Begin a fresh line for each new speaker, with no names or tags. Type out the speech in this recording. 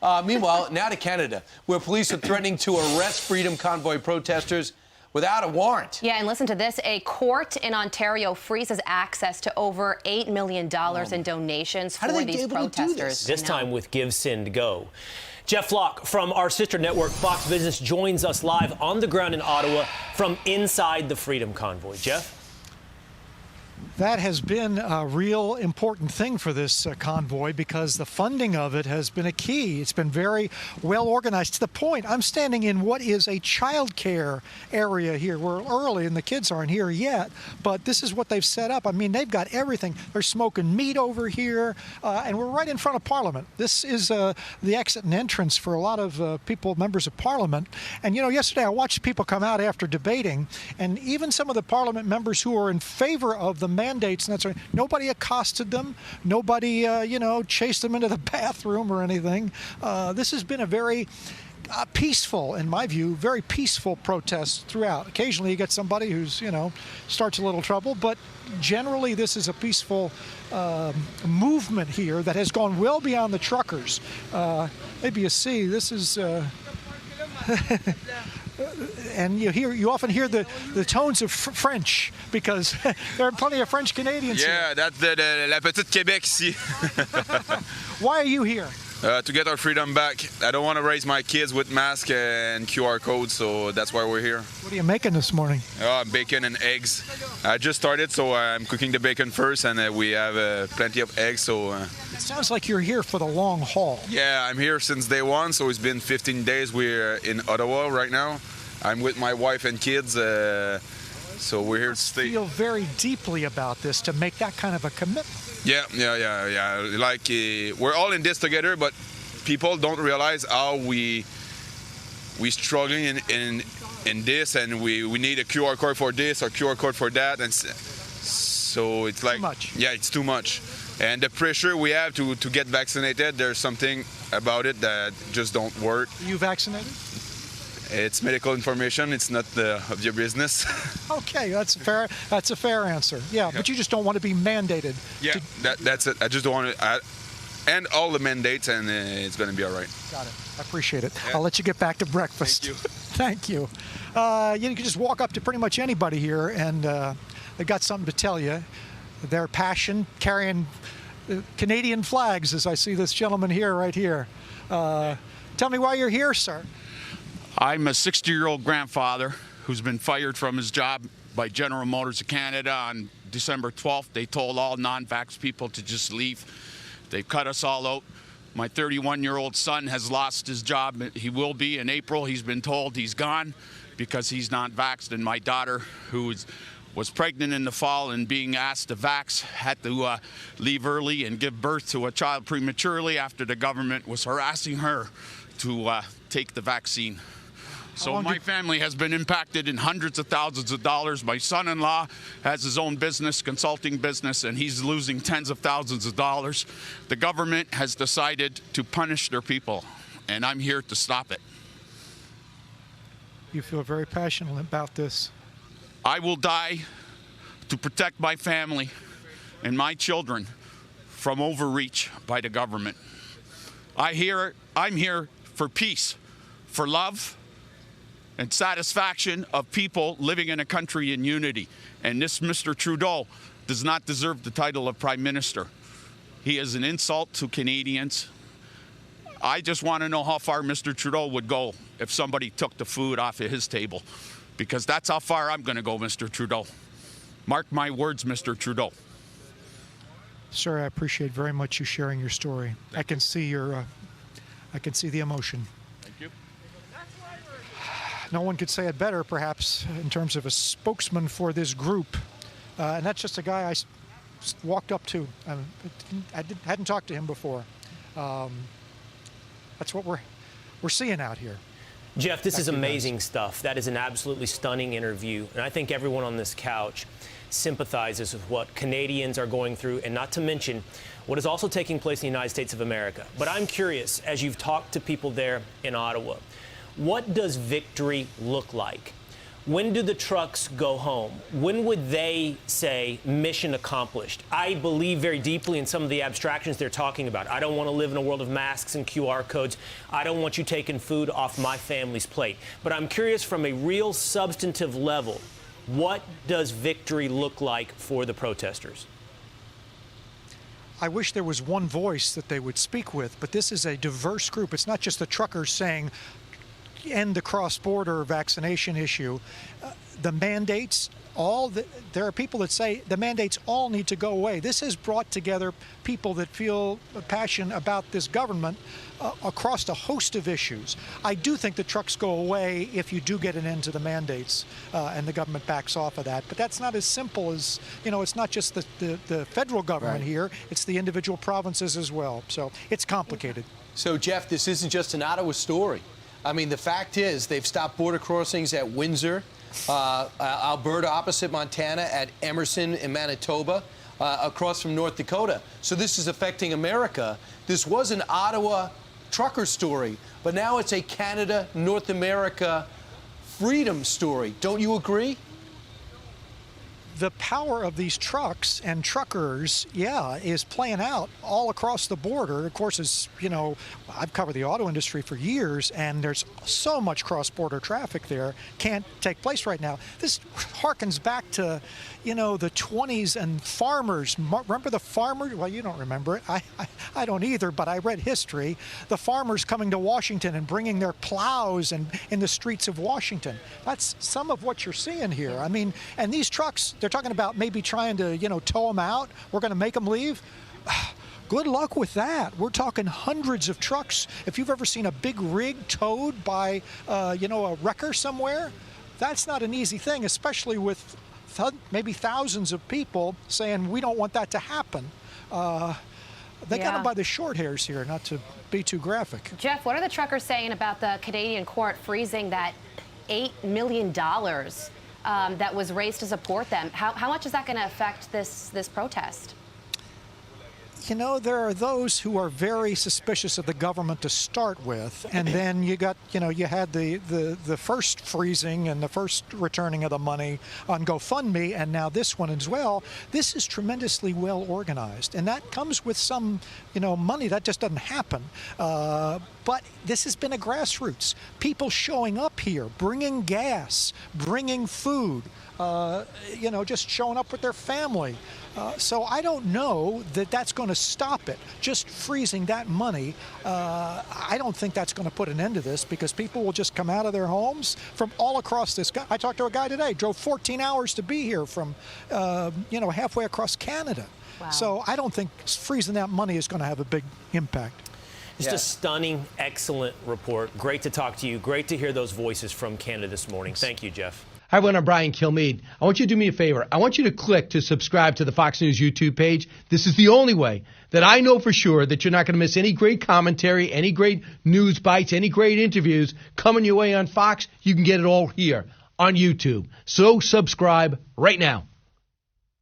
Meanwhile, now to Canada, where police are threatening to arrest Freedom Convoy protesters without a warrant.
Yeah, and listen to this. A court in Ontario freezes access to over $8 million in donations for these protesters.
This time with Give, Send, Go. Jeff Flock from our sister network, Fox Business, joins us live on the ground in Ottawa from inside the Freedom Convoy. Jeff?
That has been a real important thing for this convoy because the funding of it has been a key. It's been very well organized to the point I'm standing in what is a child care area here. We're early and the kids aren't here yet, but this is what they've set up. I mean, they've got everything. They're smoking meat over here, and we're right in front of Parliament. This is the exit and entrance for a lot of people, members of Parliament. And, you know, yesterday I watched people come out after debating, and even some of the Parliament members who are in favor of the mandates and that sort of, nobody accosted them, nobody chased them into the bathroom or anything. This has been a very peaceful, in my view, very peaceful protest throughout. Occasionally you get somebody who's, starts a little trouble, but generally this is a peaceful movement here that has gone well beyond the truckers. Maybe you see, this is and you often hear the tones of French because there are plenty of French Canadians
here.
Yeah,
that's la petite Québec ici.
Why are you here?
To get our freedom back. I don't want to raise my kids with masks and QR codes, so that's why we're here.
What are you making this morning?
Bacon and eggs. I just started, so I'm cooking the bacon first, and we have plenty of eggs. So
it sounds like you're here for the long haul.
Yeah, I'm here since day one, so it's been 15 days. We're in Ottawa right now. I'm with my wife and kids, so we're here to stay.
You feel very deeply about this to make that kind of a commitment.
Yeah. Like we're all in this together, but people don't realize how we struggling in this, and we need a QR code for this or QR code for that, and so it's like
too much.
Yeah, it's too much. And the pressure we have to get vaccinated, there's something about it that just don't work.
Are you vaccinated?
It's medical information. It's not of your business.
Okay, that's a fair answer. Yeah, but you just don't want to be mandated.
Yeah, that's it. I just don't want to end all the mandates, and it's going to be all right.
Got it. I appreciate it. Yeah. I'll let you get back to breakfast.
Thank you.
Thank you. You can just walk up to pretty much anybody here, and they've got something to tell you. Their passion, carrying Canadian flags, as I see this gentleman here, right here. Tell me why you're here, sir.
I'm a 60-year-old grandfather who's been fired from his job by General Motors of Canada on December 12th. They told all non-vax people to just leave. They've cut us all out. My 31-year-old son has lost his job. He will be in April. He's been told he's gone because he's not vaxxed. And my daughter, who was pregnant in the fall and being asked to vax, had to leave early and give birth to a child prematurely after the government was harassing her to take the vaccine. So my family has been impacted in hundreds of thousands of dollars. My son-in-law has his own business, consulting business, and he's losing tens of thousands of dollars. The government has decided to punish their people, and I'm here to stop it.
You feel very passionate about this.
I will die to protect my family and my children from overreach by the government. I'm here for peace, for love, and satisfaction of people living in a country in unity. And this Mr. Trudeau does not deserve the title of Prime Minister. He is an insult to Canadians. I just want to know how far Mr. Trudeau would go if somebody took the food off of his table, because that's how far I'm going to go, Mr. Trudeau. Mark my words, Mr. Trudeau.
Sir, I appreciate very much you sharing your story. I can see the emotion.
Thank you.
No one could say it better, perhaps, in terms of a spokesman for this group. And that's just a guy I walked up to. I hadn't talked to him before. That's what we're seeing out here.
Jeff, this is amazing stuff. That is an absolutely stunning interview. And I think everyone on this couch sympathizes with what Canadians are going through, and not to mention what is also taking place in the United States of America. But I'm curious, as you've talked to people there in Ottawa, what does victory look like? When do the trucks go home? When would they say mission accomplished? I believe very deeply in some of the abstractions they're talking about. I don't want to live in a world of masks and QR codes. I don't want you taking food off my family's plate. But I'm curious, from a real substantive level, what does victory look like for the protesters?
I wish there was one voice that they would speak with, but this is a diverse group. It's not just the truckers saying, end the cross-border vaccination issue. The mandates, there are people that say the mandates all need to go away. This has brought together people that feel passion about this government across a host of issues. I do think the trucks go away if you do get an end to the mandates and the government backs off of that. But that's not as simple as, it's not just the federal government here, it's the individual provinces as well. So it's complicated.
So, Jeff, this isn't just an Ottawa story. I mean, the fact is they've stopped border crossings at Windsor, Alberta opposite Montana, at Emerson in Manitoba, across from North Dakota. So this is affecting America. This was an Ottawa trucker story, but now it's a Canada, North America freedom story. Don't you agree?
The power of these trucks and truckers, is playing out all across the border. Of course, as I've covered the auto industry for years, and there's so much cross-border traffic there, can't take place right now. This harkens back to, the 20s and farmers. Remember the farmers? Well, you don't remember it. I don't either, but I read history. The farmers coming to Washington and bringing their plows in the streets of Washington. That's some of what you're seeing here. I mean, and these trucks, they're talking about maybe trying to, tow them out. We're going to make them leave. Good luck with that. We're talking hundreds of trucks. If you've ever seen a big rig towed by, a wrecker somewhere, that's not an easy thing, especially with maybe thousands of people saying we don't want that to happen. They got them by the short hairs here, not to be too graphic.
Jeff, what are the truckers saying about the Canadian court freezing that $8 million that was raised to support them? How much is that going to affect this protest?
There are those who are very suspicious of the government to start with, and then you got, you had the first freezing and the first returning of the money on GoFundMe, and now this one as well. This is tremendously well organized, and that comes with some, money. That just doesn't happen. But this has been a grassroots. People showing up here, bringing gas, bringing food, just showing up with their family. So I don't know that that's going to stop it. Just freezing that money, I don't think that's going to put an end to this, because people will just come out of their homes from all across this. I talked to a guy today, drove 14 hours to be here from, halfway across Canada.
Wow.
So I don't think freezing that money is going to have a big impact.
Just a stunning, excellent report. Great to talk to you. Great to hear those voices from Canada this morning. Thank you, Jeff.
Hi, everyone. I'm Brian Kilmeade. I want you to do me a favor. I want you to click to subscribe to the Fox News YouTube page. This is the only way that I know for sure that you're not going to miss any great commentary, any great news bites, any great interviews coming your way on Fox. You can get it all here on YouTube. So subscribe right now.